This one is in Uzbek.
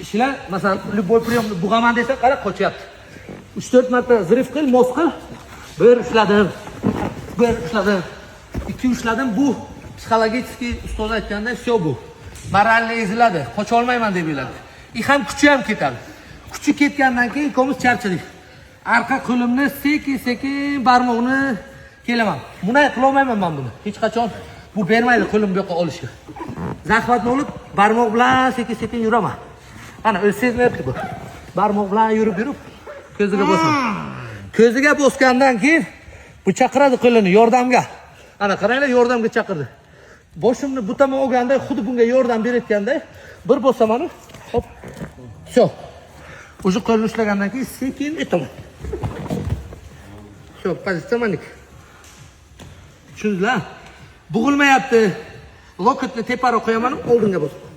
Ishlar, masalan, любой приемni bug'aman desa, qara qochyapti. 3-4 marta zirif qil, mos qil. Bir ushladim. Bir ushladim. 2 ushladim. Bu psixologический ustoz aytganda все bu. Moralni eziladi. Qocha olmayman deb o'yladi. Ham kuchi ham ketadi. Kuchi ketgandan keyin ikkomiz charchadik. Arqa qo'limni sekin barmoqni kelaman. Buni qila olmayman men buni. Hech qachon bu bermaydi qo'lim bu yoqqa olishga. Zahvatni olib, barmoq bilan sekin yuraman. Ana, o'zi sezmayapti bu. Barmoq bilan yurib, ko'ziga bosaman. Ko'ziga bosgandan keyin bu chaqiradi qo'lini yordamga. Ana, qaranglar, yordamga chaqirdi. Boshimni bu tomon olganda, xuddi bunga yordam berayotganday, bir bosaman, hop. Всё. O'sha qo'lni ushlagandan keyin sekin etaman. Всё, pozitsiya manik. Tushundinglar? Bug'ilmayapti. Lokotni teparoq qo'yaman, oldinga bosaman.